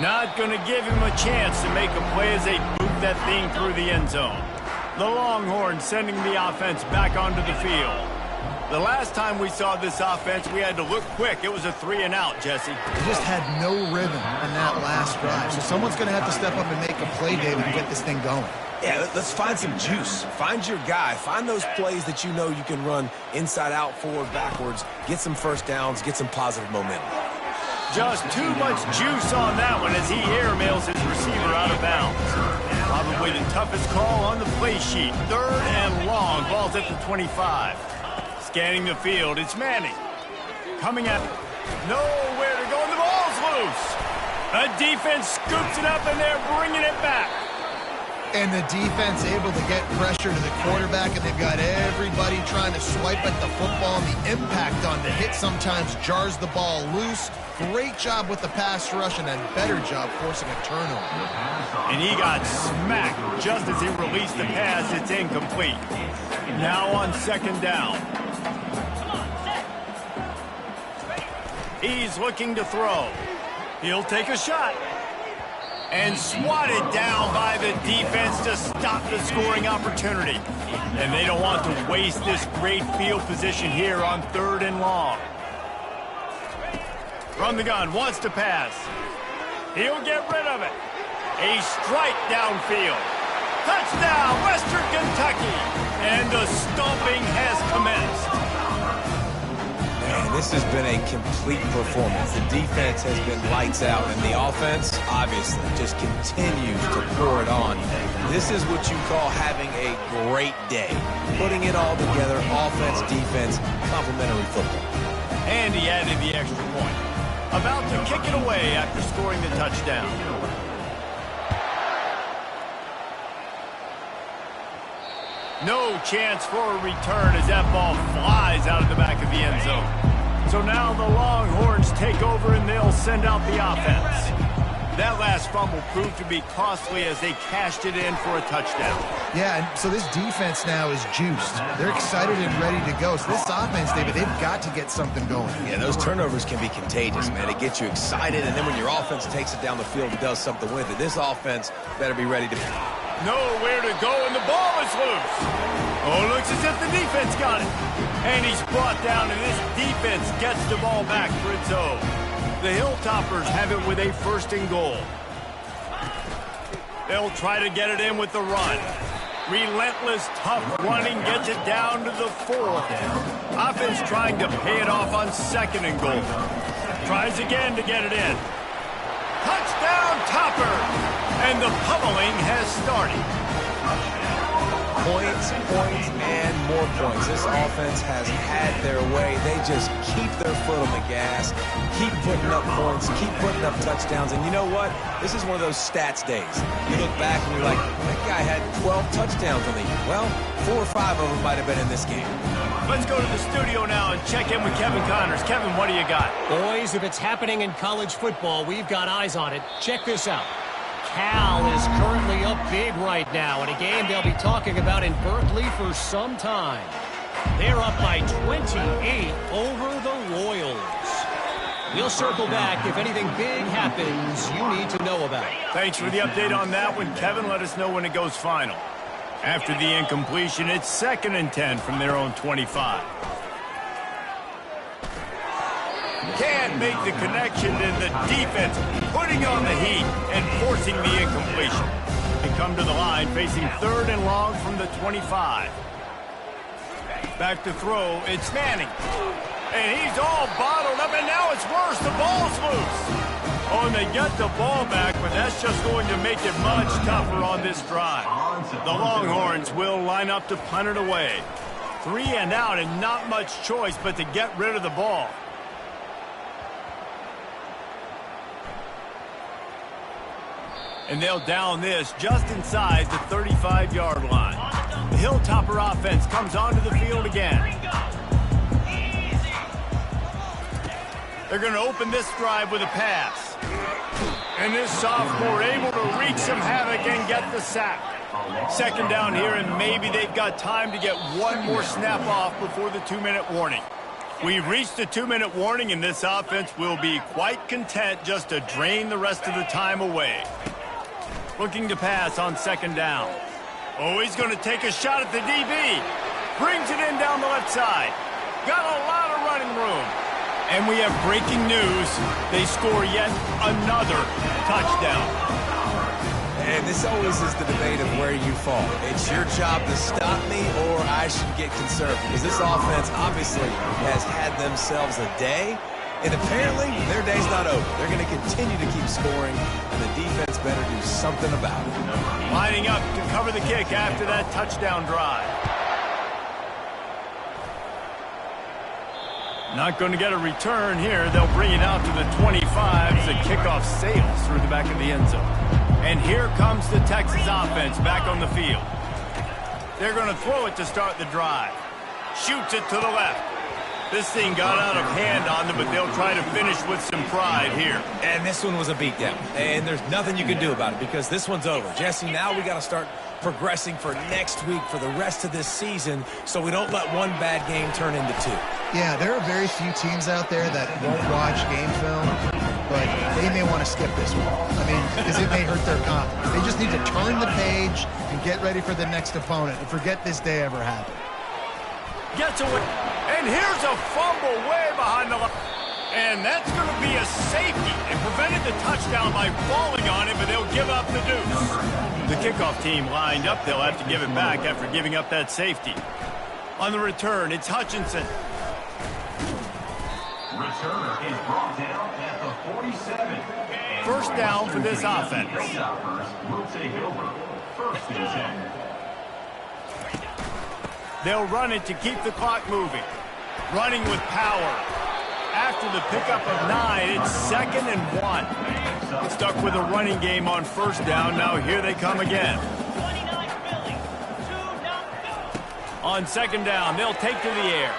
Not going to give him a chance to make a play as they boot that thing through the end zone. The Longhorns sending the offense back onto the field. The last time we saw this offense, we had to look quick. It was a 3-and-out, Jesse. They just had no rhythm on that last drive. So someone's going to have to step up and make a play, David, and get this thing going. Yeah, let's find some juice. Find your guy. Find those plays that you know you can run inside out, forward, backwards. Get some first downs. Get some positive momentum. Just too much juice on that one as he airmails his receiver out of bounds. Probably the toughest call on the play sheet. 3rd and long. Ball's at the 25. Scanning the field, it's Manning. Coming at nowhere to go, and the ball's loose. The defense scoops it up, and they're bringing it back. And the defense able to get pressure to the quarterback, and they've got everybody trying to swipe at the football, and the impact on the hit sometimes jars the ball loose. Great job with the pass rush, and a better job forcing a turnover. And he got smacked just as he released the pass. It's incomplete. Now on 2nd down. He's looking to throw. He'll take a shot. And swatted down by the defense to stop the scoring opportunity. And they don't want to waste this great field position here on 3rd and long. From the gun, wants to pass. He'll get rid of it. A strike downfield. Touchdown, Western Kentucky. And the stomping has commenced. Man, this has been a complete performance. The defense has been lights out, and the offense, obviously, just continues to pour it on. This is what you call having a great day. Putting it all together, offense, defense, complementary football. And he added the extra point. About to kick it away after scoring the touchdown. No chance for a return as that ball flies out of the back of the end zone. So now the Longhorns take over and they'll send out the offense. That last fumble proved to be costly as they cashed it in for a touchdown. Yeah, and so this defense now is juiced. They're excited and ready to go. So this offense, David, they've got to get something going. Yeah, those turnovers can be contagious, man. It gets you excited, and then when your offense takes it down the field and does something with it, this offense better be ready to... Nowhere to go, and the ball is loose. Oh, looks as if the defense got it. And he's brought down, and this defense gets the ball back for its own. The Hilltoppers have it with a 1st and goal. They'll try to get it in with the run. Relentless, tough running gets it down to the 4. Offense trying to pay it off on 2nd and goal. Tries again to get it in. Touchdown, Topper! And the pummeling has started. Points, and more points. This offense has had their way. They just keep their foot on the gas, keep putting up points, keep putting up touchdowns. And you know what? This is one of those stats days. You look back and you're like, that guy had 12 touchdowns on the year. Well, 4 or 5 of them might have been in this game. Let's go to the studio now and check in with Kevin Connors. Kevin, what do you got? Boys, if it's happening in college football, we've got eyes on it. Check this out. Cal is currently up big right now in a game they'll be talking about in Berkeley for some time. They're up by 28 over the Royals. We'll circle back if anything big happens you need to know about. Thanks for the update on that one, Kevin. Let us know when it goes final. After the incompletion, it's 2nd and 10 from their own 25. Can't make the connection, and the defense putting on the heat and forcing the incompletion. The come to the line, facing 3rd and long from the 25. Back to throw, it's Manning. And he's all bottled up, and now it's worse. The ball's loose. Oh, and they get the ball back, but that's just going to make it much tougher on this drive. The Longhorns will line up to punt it away. 3 and out, and not much choice but to get rid of the ball. And they'll down this just inside the 35-yard line. The Hilltopper offense comes onto the field again. They're going to open this drive with a pass. And this sophomore able to wreak some havoc and get the sack. 2nd down here, and maybe they've got time to get one more snap off before the 2-minute warning. We've reached the 2-minute warning, and this offense will be quite content just to drain the rest of the time away. Looking to pass on 2nd down. Oh, he's going to take a shot at the DB. Brings it in down the left side. Got a lot of running room. And we have breaking news. They score yet another touchdown. And this always is the debate of where you fall. It's your job to stop me, or I should get concerned. Because this offense obviously has had themselves a day. And apparently, their day's not over. They're going to continue to keep scoring, and the defense better do something about it. Lining up to cover the kick after that touchdown drive. Not going to get a return here. They'll bring it out to the 25 as the kickoff sails through the back of the end zone. And here comes the Texas offense back on the field. They're going to throw it to start the drive. Shoots it to the left. This thing got out of hand on them, but they'll try to finish with some pride here. And this one was a beatdown. And there's nothing you can do about it because this one's over. Jesse, now we got to start progressing for next week, for the rest of this season, so we don't let one bad game turn into 2. Yeah, there are very few teams out there that won't watch game film, but they may want to skip this one. I mean, because it may hurt their confidence. They just need to turn the page and get ready for the next opponent and forget this day ever happened. Gets away. And here's a fumble way behind the line. And that's going to be a safety. It prevented the touchdown by falling on it, but they'll give up the deuce. The kickoff team lined up. They'll have to give it back after giving up that safety. On the return, it's Hutchinson. Returner is brought down at the 47. First down for this offense. Will take over. 1st and 10. They'll run it to keep the clock moving. Running with power. After the pickup of 9, it's 2nd and 1. Stuck with a running game on 1st down. Now here they come again. On 2nd down, they'll take to the air.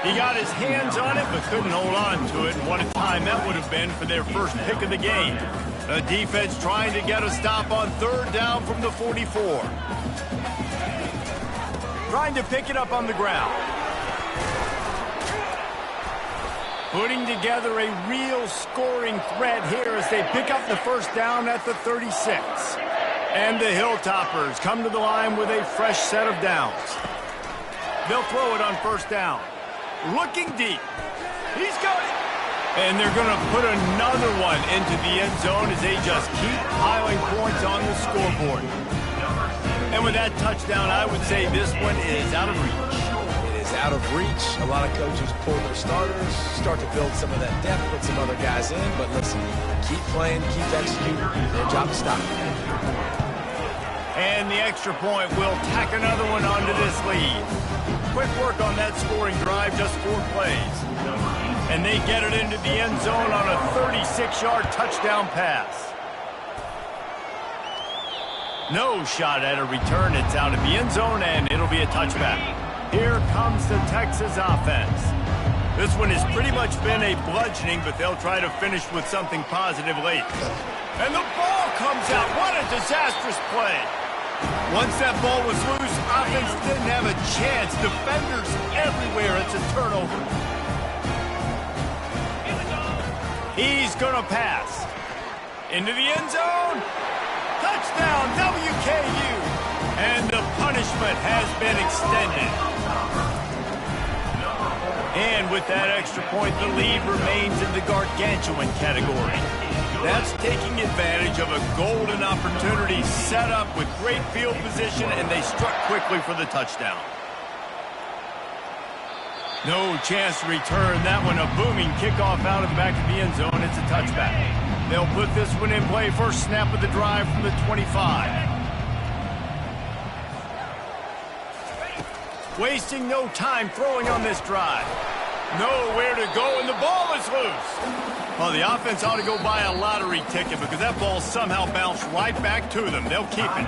He got his hands on it, but couldn't hold on to it. And what a time that would have been for their first pick of the game. The defense trying to get a stop on 3rd down from the 44. Trying to pick it up on the ground. Putting together a real scoring threat here as they pick up the 1st down at the 36. And the Hilltoppers come to the line with a fresh set of downs. They'll throw it on 1st down. Looking deep. He's got it. And they're going to put another one into the end zone as they just keep piling points on the scoreboard. And with that touchdown, I would say this one is out of reach. It is out of reach. A lot of coaches pull their starters, start to build some of that depth, put some other guys in. But listen, keep playing, keep executing. Their job to stop. And the extra point will tack another one onto this lead. Quick work on that scoring drive, just 4 plays. And they get it into the end zone on a 36-yard touchdown pass. No shot at a return. It's out of the end zone, and it'll be a touchback. Here comes the Texas offense. This one has pretty much been a bludgeoning, but they'll try to finish with something positive late. And the ball comes out. What a disastrous play. Once that ball was loose, offense didn't have a chance. Defenders everywhere. It's a turnover. He's going to pass. Into the end zone. Touchdown, WKU. And the punishment has been extended. And with that extra point, the lead remains in the gargantuan category. That's taking advantage of a golden opportunity set up with great field position, and they struck quickly for the touchdown. No chance to return that one. A booming kickoff out of the back of the end zone. It's a touchback. They'll put this one in play. First snap of the drive from the 25. Wasting no time throwing on this drive. Nowhere to go, and the ball is loose. Well, the offense ought to go buy a lottery ticket because that ball somehow bounced right back to them. They'll keep it.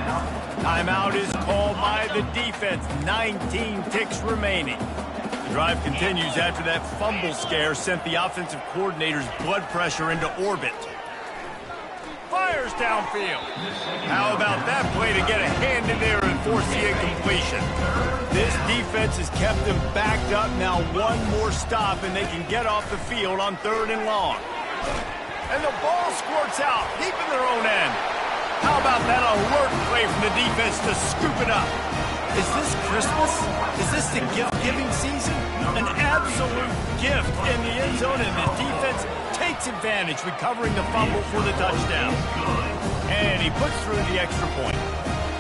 Timeout is called by the defense. 19 ticks remaining. The drive continues after that fumble scare sent the offensive coordinator's blood pressure into orbit. Fires downfield. How about that play to get a hand in there and force the incompletion? This defense has kept them backed up. Now one more stop and they can get off the field on 3rd and long. And the ball squirts out deep in their own end. How about that alert play from the defense to scoop it up? Is this Christmas? Is this the gift-giving season? An absolute gift in the end zone, and the defense takes advantage, recovering the fumble for the touchdown. And he puts through the extra point.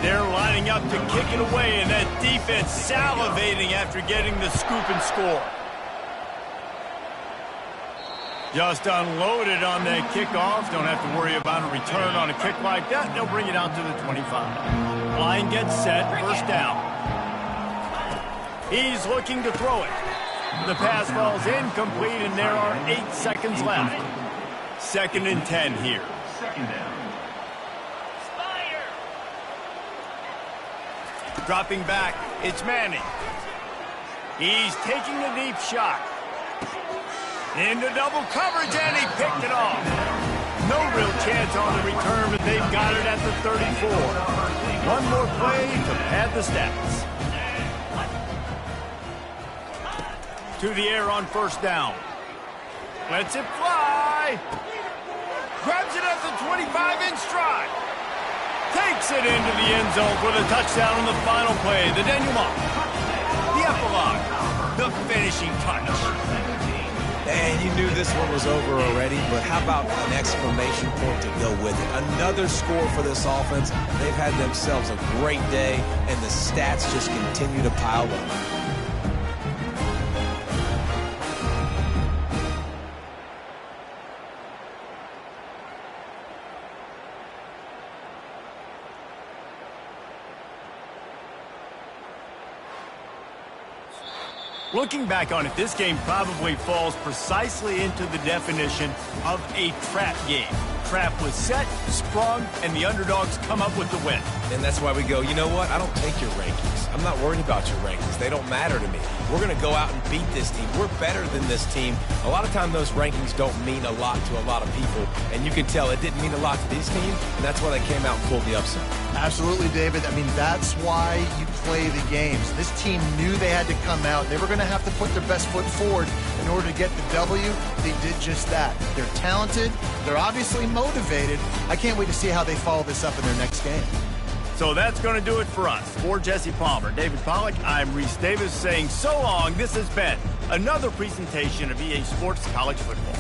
They're lining up to kick it away, and that defense salivating after getting the scoop and score. Just unloaded on that kickoff. Don't have to worry about a return on a kick like that. They'll bring it out to the 25. Line gets set. First down. He's looking to throw it. The pass falls incomplete, and there are 8 seconds left. 2nd and 10 here. Second down. Dropping back. It's Manning. He's taking a deep shot. Into double coverage, and he picked it off. No real chance on the return, but they've got it at the 34. One more play to pad the stats. To the air on first down. Lets it fly. Grabs it at the 25 in stride. Takes it into the end zone for the touchdown on the final play. The denouement. The epilogue. The finishing touch. And you knew this one was over already, but how about an exclamation point to go with it? Another score for this offense. They've had themselves a great day, and the stats just continue to pile up. Looking back on it, this game probably falls precisely into the definition of a trap game. Trap was set, sprung, and the underdogs come up with the win. And that's why we go, you know what? I don't take your rankings. I'm not worried about your rankings. They don't matter to me. We're going to go out and beat this team. We're better than this team. A lot of time those rankings don't mean a lot to a lot of people, and you can tell it didn't mean a lot to these teams, and that's why they came out and pulled the upset. Absolutely, David. I mean, that's why you play the games. This team knew they had to come out. They were going to have to put their best foot forward in order to get the W. They did just that. They're talented. They're obviously motivated. I can't wait to see how they follow this up in their next game. So that's going to do it for us. For Jesse Palmer, David Pollack, I'm Reese Davis saying so long. This has been another presentation of EA Sports College Football.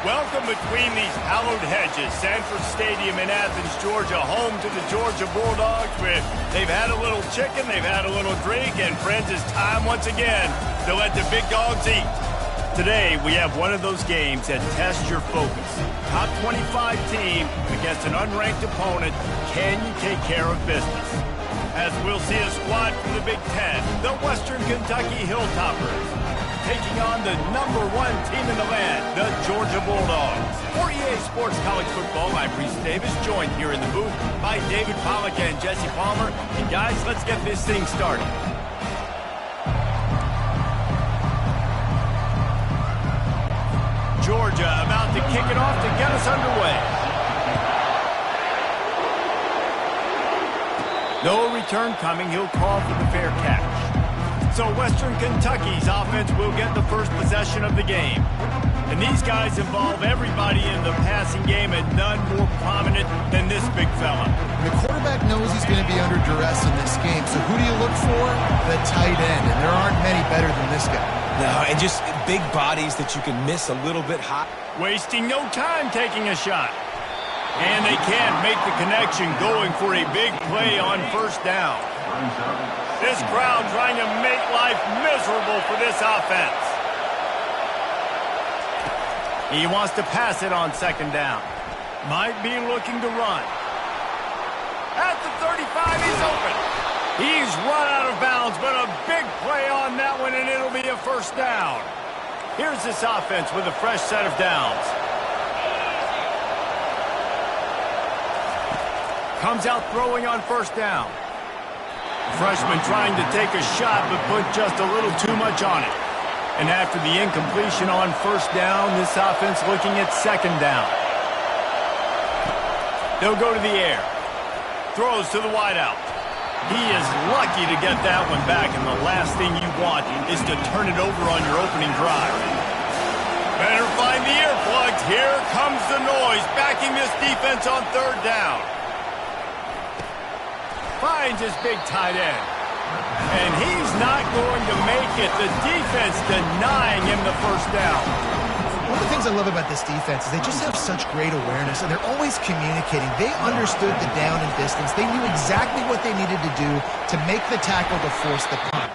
Welcome between these hallowed hedges. Sanford Stadium in Athens, Georgia, home to the Georgia Bulldogs. They've had a little chicken, they've had a little drink, and friends, it's time once again to let the big dogs eat. Today, we have one of those games that tests your focus. Top 25 team against an unranked opponent. Can you take care of business? As we'll see a squad from the Big Ten, the Western Kentucky Hilltoppers, taking on the #1 team in the land, the Georgia Bulldogs. For EA Sports College Football, I'm Reese Davis, joined here in the booth by David Pollack and Jesse Palmer. And guys, let's get this thing started. Georgia about to kick it off to get us underway. No return coming. He'll call for the fair catch. So Western Kentucky's offense will get the first possession of the game. And these guys involve everybody in the passing game, and none more prominent than this big fella. The quarterback knows he's going to be under duress in this game, so who do you look for? The tight end, and there aren't many better than this guy. No, and just big bodies that you can miss a little bit hot. Wasting no time taking a shot. And they can't make the connection, going for a big play on first down. This crowd trying to make life miserable for this offense. He wants to pass it on second down. Might be looking to run. At the 35, he's open. He's run out of bounds, but a big play on that one, and it'll be a first down. Here's this offense with a fresh set of downs. Comes out throwing on first down. Freshman trying to take a shot, but put just a little too much on it. And after the incompletion on first down, this offense looking at second down. They'll go to the air. Throws to the wideout. He is lucky to get that one back, and the last thing you want is to turn it over on your opening drive. Better find the earplugs. Here comes the noise, backing this defense on third down. Finds his big tight end. And he's not going to make it. The defense denying him the first down. One of the things I love about this defense is they just have such great awareness, and they're always communicating. They understood the down and distance. They knew exactly what they needed to do to make the tackle to force the punt.